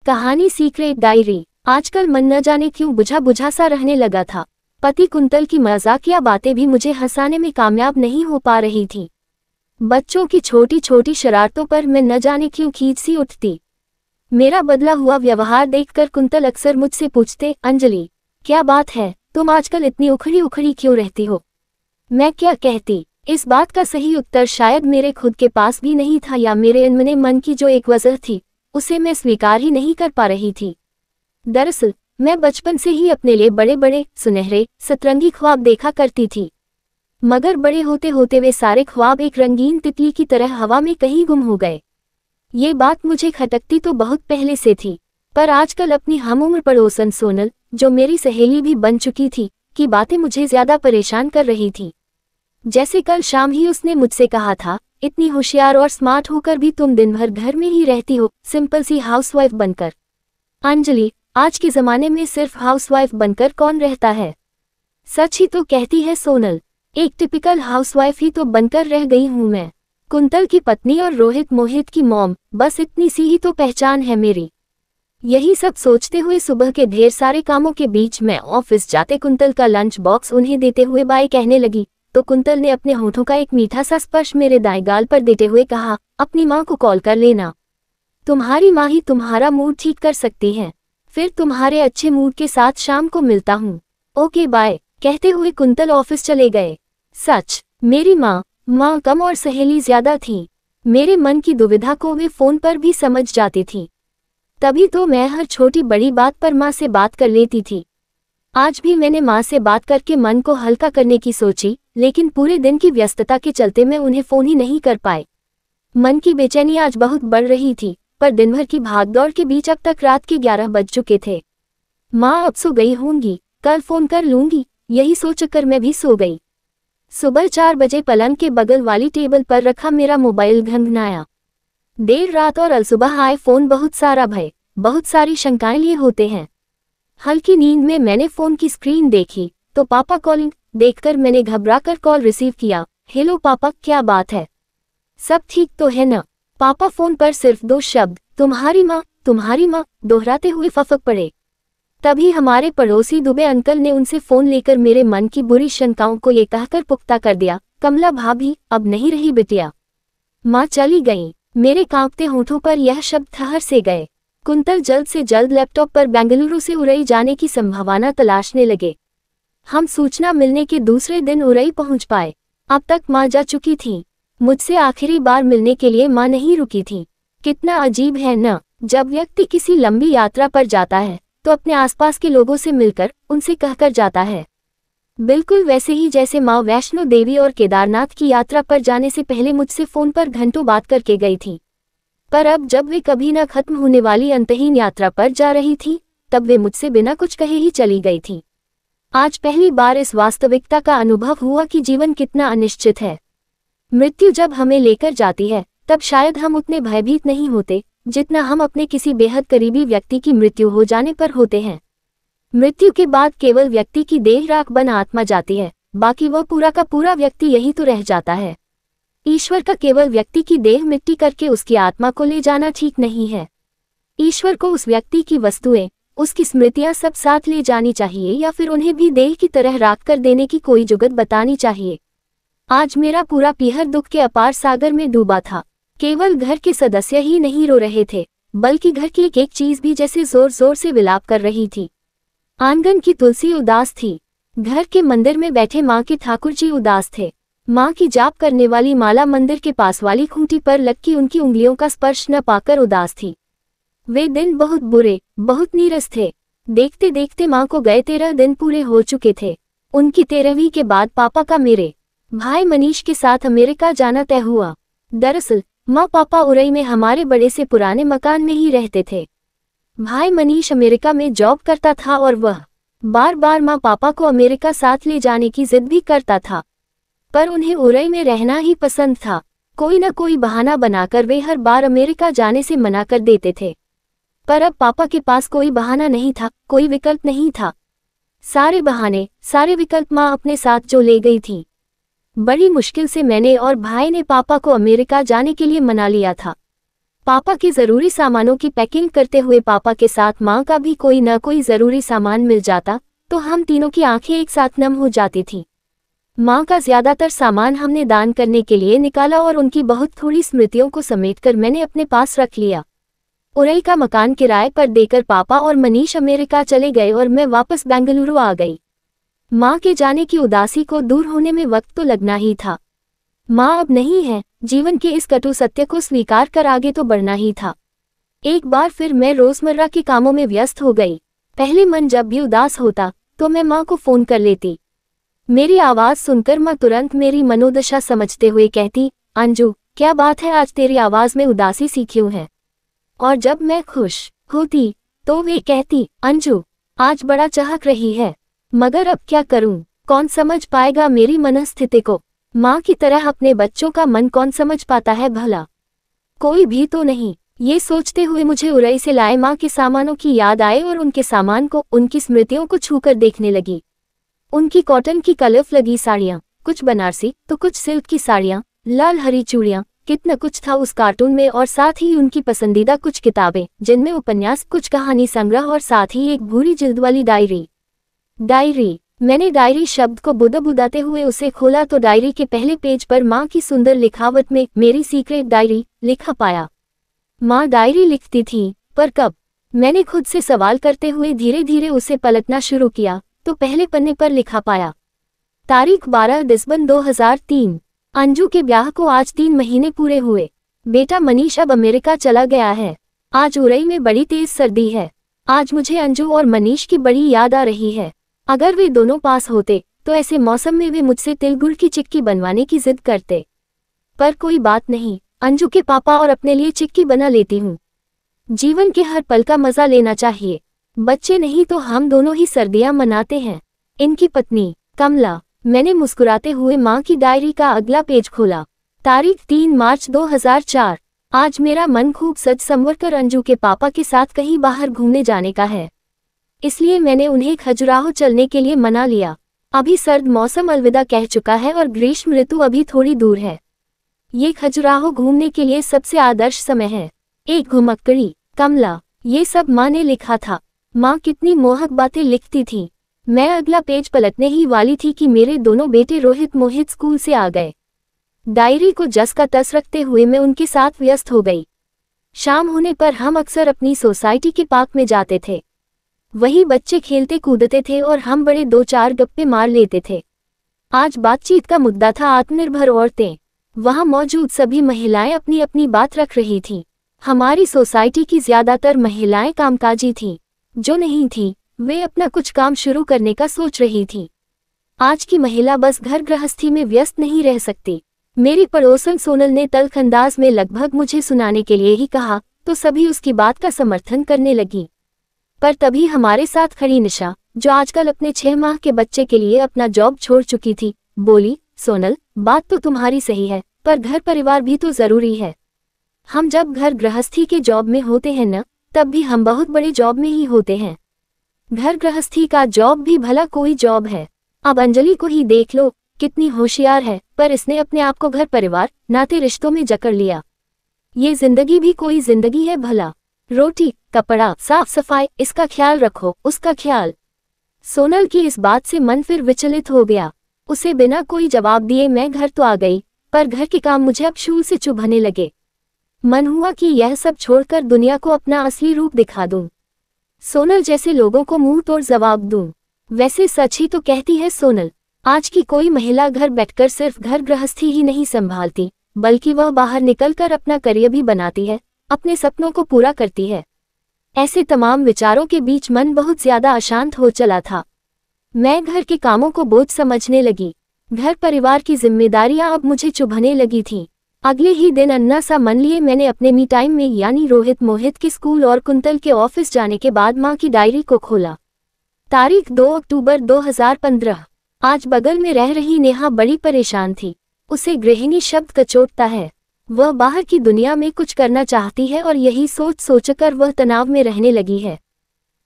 कहानी secret diary. आजकल मन न जाने क्यों बुझा बुझा सा रहने लगा था। पति कुंतल की मजाकिया बातें भी मुझे हंसाने में कामयाब नहीं हो पा रही थी। बच्चों की छोटी छोटी शरारतों पर मैं न जाने क्यों खींच सी उठती। मेरा बदला हुआ व्यवहार देखकर कुंतल अक्सर मुझसे पूछते, अंजलि क्या बात है, तुम आजकल इतनी उखड़ी उखड़ी क्यों रहती हो। मैं क्या कहती। इस बात का सही उत्तर शायद मेरे खुद के पास भी नहीं था, या मेरे अनमने मन की जो एक वजह थी उसे मैं स्वीकार ही नहीं कर पा रही थी। दरअसल मैं बचपन से ही अपने लिए बड़े बड़े सुनहरे सतरंगी ख्वाब देखा करती थी, मगर बड़े होते होते वे सारे ख्वाब एक रंगीन तितली की तरह हवा में कहीं गुम हो गए। ये बात मुझे खटकती तो बहुत पहले से थी, पर आजकल अपनी हमउम्र पड़ोसन सोनल, जो मेरी सहेली भी बन चुकी थी, की बातें मुझे ज्यादा परेशान कर रही थी। जैसे कल शाम ही उसने मुझसे कहा था, इतनी होशियार और स्मार्ट होकर भी तुम दिन भर घर में ही रहती हो, सिंपल सी हाउसवाइफ बनकर। अंजलि, आज के जमाने में सिर्फ हाउसवाइफ बनकर कौन रहता है। सच ही तो कहती है सोनल, एक टिपिकल हाउसवाइफ ही तो बनकर रह गई हूं मैं। कुंतल की पत्नी और रोहित मोहित की मॉम, बस इतनी सी ही तो पहचान है मेरी। यही सब सोचते हुए सुबह के ढेर सारे कामों के बीच मैं ऑफिस जाते कुंतल का लंच बॉक्स उन्हें देते हुए बाय कहने लगी, तो कुंतल ने अपने होठों का एक मीठा सा स्पर्श मेरे दाएं गाल पर देते हुए कहा, अपनी माँ को कॉल कर लेना, तुम्हारी माँ ही तुम्हारा मूड ठीक कर सकती है। फिर तुम्हारे अच्छे मूड के साथ शाम को मिलता हूँ। ओके बाय, कहते हुए कुंतल ऑफिस चले गए। सच, मेरी माँ कम और सहेली ज्यादा थी। मेरे मन की दुविधा को वे फोन पर भी समझ जाती थी, तभी तो मैं हर छोटी बड़ी बात पर माँ से बात कर लेती थी। आज भी मैंने माँ से बात करके मन को हल्का करने की सोची, लेकिन पूरे दिन की व्यस्तता के चलते मैं उन्हें फोन ही नहीं कर पाई। मन की बेचैनी आज बहुत बढ़ रही थी, पर दिन भर की भागदौड़ के बीच अब तक रात के 11 बज चुके थे। माँ अब सो गई होंगी, कल फोन कर लूंगी, यही सोचकर मैं भी सो गई। सुबह 4 बजे पलंग के बगल वाली टेबल पर रखा मेरा मोबाइल घंघनाया। देर रात और अलसुबह आए फोन, बहुत सारा भय, बहुत सारी शंकाएं लिए होते हैं। हल्की नींद में मैंने फोन की स्क्रीन देखी तो पापा कॉलिंग देखकर मैंने घबराकर कॉल रिसीव किया। हेलो पापा, क्या बात है, सब ठीक तो है न। पापा फोन पर सिर्फ 2 शब्द तुम्हारी माँ दोहराते हुए फफक पड़े। तभी हमारे पड़ोसी दुबे अंकल ने उनसे फोन लेकर मेरे मन की बुरी शंकाओं को ये कहकर पुख्ता कर दिया, कमला भाभी अब नहीं रही बिटिया, माँ चली गई। मेरे कांपते होठों पर यह शब्द ठहर से गए। कुंतल जल्द से जल्द लैपटॉप पर बेंगलुरु से उरई जाने की संभावना तलाशने लगे। हम सूचना मिलने के दूसरे दिन उरई पहुंच पाए। अब तक माँ जा चुकी थी, मुझसे आखिरी बार मिलने के लिए माँ नहीं रुकी थी। कितना अजीब है न, जब व्यक्ति किसी लंबी यात्रा पर जाता है तो अपने आसपास के लोगों से मिलकर उनसे कहकर जाता है। बिल्कुल वैसे ही जैसे माँ वैष्णो देवी और केदारनाथ की यात्रा पर जाने से पहले मुझसे फोन पर घंटों बात करके गई थी। पर अब जब वे कभी न खत्म होने वाली अंतहीन यात्रा पर जा रही थी, तब वे मुझसे बिना कुछ कहे ही चली गई थी। आज पहली बार इस वास्तविकता का अनुभव हुआ कि जीवन कितना अनिश्चित है। मृत्यु जब हमें लेकर जाती है तब शायद हम उतने भयभीत नहीं होते जितना हम अपने किसी बेहद करीबी व्यक्ति की मृत्यु हो जाने पर होते हैं। मृत्यु के बाद केवल व्यक्ति की देह राख बन आत्मा जाती है, बाकी वह पूरा का पूरा व्यक्ति यही तो रह जाता है। ईश्वर का केवल व्यक्ति की देह मिट्टी करके उसकी आत्मा को ले जाना ठीक नहीं है। ईश्वर को उस व्यक्ति की वस्तुएं, उसकी स्मृतियां सब साथ ले जानी चाहिए, या फिर उन्हें भी देह की तरह राख कर देने की कोई जुगत बतानी चाहिए। आज मेरा पूरा पीहर दुख के अपार सागर में डूबा था। केवल घर के सदस्य ही नहीं रो रहे थे, बल्कि घर की एक एक चीज भी जैसे जोर जोर से विलाप कर रही थी। आंगन की तुलसी उदास थी, घर के मंदिर में बैठे माँ के ठाकुर जी उदास थे। माँ की जाप करने वाली माला मंदिर के पास वाली खूंटी पर लटकी उनकी उंगलियों का स्पर्श न पाकर उदास थी। वे दिन बहुत बुरे, बहुत नीरस थे। देखते देखते माँ को गए 13 दिन पूरे हो चुके थे। उनकी 13वीं के बाद पापा का मेरे भाई मनीष के साथ अमेरिका जाना तय हुआ। दरअसल माँ पापा उरई में हमारे बड़े से पुराने मकान में ही रहते थे। भाई मनीष अमेरिका में जॉब करता था और वह बार बार माँ पापा को अमेरिका साथ ले जाने की जिद भी करता था, पर उन्हें उरई में रहना ही पसंद था। कोई न कोई बहाना बनाकर वे हर बार अमेरिका जाने से मना कर देते थे, पर अब पापा के पास कोई बहाना नहीं था, कोई विकल्प नहीं था। सारे बहाने, सारे विकल्प माँ अपने साथ जो ले गई थी। बड़ी मुश्किल से मैंने और भाई ने पापा को अमेरिका जाने के लिए मना लिया था। पापा के जरूरी सामानों की पैकिंग करते हुए पापा के साथ माँ का भी कोई न कोई जरूरी सामान मिल जाता तो हम तीनों की आंखें एक साथ नम हो जाती थीं। माँ का ज्यादातर सामान हमने दान करने के लिए निकाला और उनकी बहुत थोड़ी स्मृतियों को समेटकर मैंने अपने पास रख लिया। उरई का मकान किराए पर देकर पापा और मनीष अमेरिका चले गए और मैं वापस बेंगलुरु आ गई। माँ के जाने की उदासी को दूर होने में वक्त तो लगना ही था। माँ अब नहीं है, जीवन के इस कटु सत्य को स्वीकार कर आगे तो बढ़ना ही था। एक बार फिर मैं रोजमर्रा के कामों में व्यस्त हो गई। पहले मन जब भी उदास होता तो मैं माँ को फोन कर लेती। मेरी आवाज सुनकर माँ तुरंत मेरी मनोदशा समझते हुए कहती, अंजू क्या बात है, आज तेरी आवाज में उदासी सी क्यों है? और जब मैं खुश होती तो वे कहती, अंजू आज बड़ा चहक रही है, मगर अब क्या करूं, कौन समझ पाएगा मेरी मनस्थिति को? माँ की तरह अपने बच्चों का मन कौन समझ पाता है भला? कोई भी तो नहीं। ये सोचते हुए मुझे उरई से लाए माँ के सामानों की याद आए और उनके सामान को, उनकी स्मृतियों को छूकर देखने लगी। उनकी कॉटन की कलफ लगी साड़ियाँ, कुछ बनारसी तो कुछ सिल्क की साड़ियाँ, लाल हरी चूड़ियाँ, कितना कुछ था उस कार्टून में, और साथ ही उनकी पसंदीदा कुछ किताबें जिनमें उपन्यास, कुछ कहानी संग्रह और साथ ही एक भूरी जिल्द वाली डायरी। मैंने डायरी शब्द को बुदबुदाते हुए उसे खोला तो डायरी के पहले पेज पर माँ की सुंदर लिखावट में मेरी सीक्रेट डायरी लिखा पाया। माँ डायरी लिखती थी, पर कब? मैंने खुद से सवाल करते हुए धीरे धीरे उसे पलटना शुरू किया तो पहले पन्ने पर लिखा पाया, तारीख 12 दिसंबर 2003। अंजू के ब्याह को आज 3 महीने पूरे हुए। बेटा मनीष अब अमेरिका चला गया है। आज उरई में बड़ी तेज सर्दी है। आज मुझे अंजू और मनीष की बड़ी याद आ रही है। अगर वे दोनों पास होते तो ऐसे मौसम में वे मुझसे तिल गुड़ की चिक्की बनवाने की जिद करते। पर कोई बात नहीं, अंजू के पापा और अपने लिए चिक्की बना लेती हूँ। जीवन के हर पल का मजा लेना चाहिए। बच्चे नहीं तो हम दोनों ही सर्दियां मनाते हैं। इनकी पत्नी कमला। मैंने मुस्कुराते हुए माँ की डायरी का अगला पेज खोला। तारीख 3 मार्च 2004। आज मेरा मन खूब सज संवर कर अंजू के पापा के साथ कहीं बाहर घूमने जाने का है, इसलिए मैंने उन्हें खजुराहो चलने के लिए मना लिया। अभी सर्द मौसम अलविदा कह चुका है और ग्रीष्म ऋतु अभी थोड़ी दूर है। ये खजुराहो घूमने के लिए सबसे आदर्श समय है। एक घुमक्कड़ी कमला। ये सब माँ ने लिखा था। माँ कितनी मोहक बातें लिखती थी। मैं अगला पेज पलटने ही वाली थी कि मेरे दोनों बेटे रोहित मोहित स्कूल से आ गए। डायरी को जस का तस रखते हुए मैं उनके साथ व्यस्त हो गई। शाम होने पर हम अक्सर अपनी सोसाइटी के पार्क में जाते थे। वहीं बच्चे खेलते कूदते थे और हम बड़े 2-4 गप्पे मार लेते थे। आज बातचीत का मुद्दा था आत्मनिर्भर औरतें। वहां मौजूद सभी महिलाएं अपनी अपनी बात रख रही थीं। हमारी सोसाइटी की ज्यादातर महिलाएं कामकाजी थीं। जो नहीं थीं, वे अपना कुछ काम शुरू करने का सोच रही थीं। आज की महिला बस घर गृहस्थी में व्यस्त नहीं रह सकती। मेरी पड़ोसन सोनल ने तल्ख अंदाज में लगभग मुझे सुनाने के लिए ही कहा तो सभी उसकी बात का समर्थन करने लगी। पर तभी हमारे साथ खड़ी निशा, जो आजकल अपने 6 माह के बच्चे के लिए अपना जॉब छोड़ चुकी थी, बोली, सोनल बात तो तुम्हारी सही है, पर घर परिवार भी तो जरूरी है। हम जब घर गृहस्थी के जॉब में होते हैं न, तब भी हम बहुत बड़े जॉब में ही होते हैं। घर गृहस्थी का जॉब भी भला कोई जॉब है। अब अंजलि को ही देख लो, कितनी होशियार है, पर इसने अपने आप को घर परिवार नाते रिश्तों में जकड़ लिया। ये जिंदगी भी कोई जिंदगी है भला? रोटी कपड़ा साफ सफाई, इसका ख्याल रखो, उसका ख्याल। सोनल की इस बात से मन फिर विचलित हो गया। उसे बिना कोई जवाब दिए मैं घर तो आ गई, पर घर के काम मुझे अब शूल से चुभने लगे। मन हुआ कि यह सब छोड़कर दुनिया को अपना असली रूप दिखा दूं। सोनल जैसे लोगों को मुंह तोड़ जवाब दूं। वैसे सच ही तो कहती है सोनल। आज की कोई महिला घर बैठकर सिर्फ घर गृहस्थी ही नहीं संभालती, बल्कि वह बाहर निकलकर अपना करियर भी बनाती है, अपने सपनों को पूरा करती है। ऐसे तमाम विचारों के बीच मन बहुत ज्यादा अशांत हो चला था। मैं घर के कामों को बोझ समझने लगी। घर परिवार की जिम्मेदारियां अब मुझे चुभने लगी थीं। अगले ही दिन अन्ना सा मन लिए मैंने अपने मी टाइम में, यानी रोहित मोहित के स्कूल और कुंतल के ऑफिस जाने के बाद माँ की डायरी को खोला। तारीख 2 अक्टूबर 2015। आज बगल में रह रही नेहा बड़ी परेशान थी। उसे गृहिणी शब्द कचोटता है। वह बाहर की दुनिया में कुछ करना चाहती है और यही सोच सोचकर वह तनाव में रहने लगी है।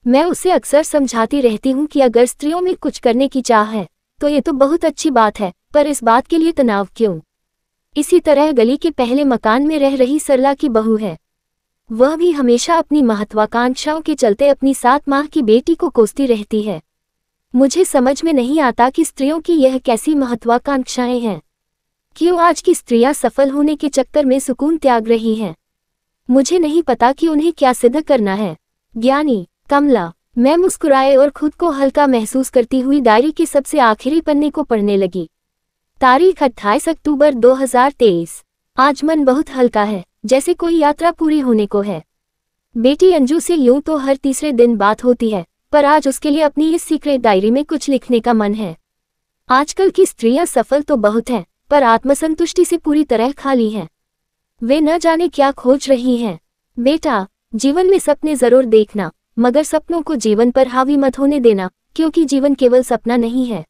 मैं उसे अक्सर समझाती रहती हूँ कि अगर स्त्रियों में कुछ करने की चाह है तो ये तो बहुत अच्छी बात है, पर इस बात के लिए तनाव क्यों? इसी तरह गली के पहले मकान में रह रही सरला की बहू है। वह भी हमेशा अपनी महत्वाकांक्षाओं के चलते अपनी 7 माह की बेटी को कोसती रहती है। मुझे समझ में नहीं आता कि स्त्रियों की यह कैसी महत्वाकांक्षाएं हैं। क्यों आज की स्त्रियां सफल होने के चक्कर में सुकून त्याग रही हैं? मुझे नहीं पता कि उन्हें क्या सिद्ध करना है। ज्ञानी कमला। मैं मुस्कुराए और खुद को हल्का महसूस करती हुई डायरी के सबसे आखिरी पन्ने को पढ़ने लगी। तारीख 28 अक्टूबर 2023। आज मन बहुत हल्का है, जैसे कोई यात्रा पूरी होने को है। बेटी अंजू से यूं तो हर तीसरे दिन बात होती है, पर आज उसके लिए अपनी इस सीक्रेट डायरी में कुछ लिखने का मन है। आजकल की स्त्रियां सफल तो बहुत हैं, पर आत्मसंतुष्टि से पूरी तरह खाली हैं। वे न जाने क्या खोज रही हैं। बेटा, जीवन में सपने जरूर देखना, मगर सपनों को जीवन पर हावी मत होने देना, क्योंकि जीवन केवल सपना नहीं है।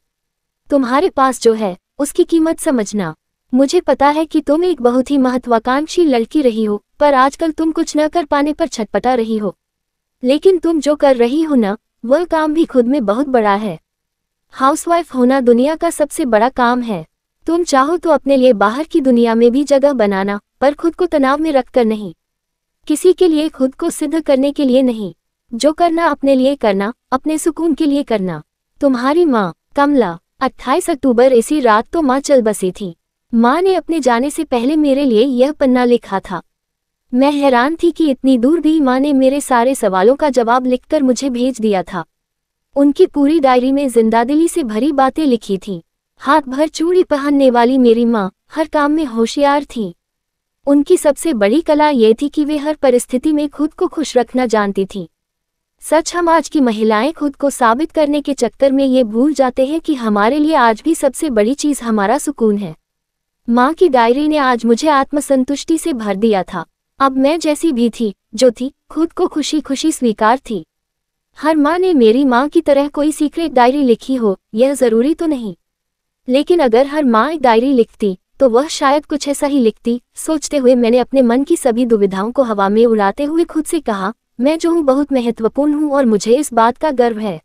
तुम्हारे पास जो है उसकी कीमत समझना। मुझे पता है कि तुम एक बहुत ही महत्वाकांक्षी लड़की रही हो, पर आजकल तुम कुछ न कर पाने पर छटपटा रही हो। लेकिन तुम जो कर रही हो ना, वह काम भी खुद में बहुत बड़ा है। हाउसवाइफ होना दुनिया का सबसे बड़ा काम है। तुम चाहो तो अपने लिए बाहर की दुनिया में भी जगह बनाना, पर खुद को तनाव में रखकर नहीं। किसी के लिए खुद को सिद्ध करने के लिए नहीं। जो करना अपने लिए करना, अपने सुकून के लिए करना। तुम्हारी माँ कमला। 28 अक्टूबर। इसी रात तो माँ चल बसी थी। माँ ने अपने जाने से पहले मेरे लिए यह पन्ना लिखा था। मैं हैरान थी कि इतनी दूर भी माँ ने मेरे सारे सवालों का जवाब लिखकर मुझे भेज दिया था। उनकी पूरी डायरी में जिंदादिली से भरी बातें लिखी थीं। हाथ भर चूड़ी पहनने वाली मेरी माँ हर काम में होशियार थी। उनकी सबसे बड़ी कला ये थी कि वे हर परिस्थिति में खुद को खुश रखना जानती थीं। सच, हम आज की महिलाएं खुद को साबित करने के चक्कर में ये भूल जाते हैं कि हमारे लिए आज भी सबसे बड़ी चीज़ हमारा सुकून है। माँ की डायरी ने आज मुझे आत्मसंतुष्टि से भर दिया था। अब मैं जैसी भी थी, जो थी, खुद को खुशी खुशी स्वीकार थी। हर माँ ने मेरी माँ की तरह कोई सीक्रेट डायरी लिखी हो, यह ज़रूरी तो नहीं। लेकिन अगर हर माँ एक डायरी लिखती, तो वह शायद कुछ ऐसा ही लिखती। सोचते हुए मैंने अपने मन की सभी दुविधाओं को हवा में उड़ाते हुए खुद से कहा, मैं जो हूँ बहुत महत्वपूर्ण हूँ और मुझे इस बात का गर्व है।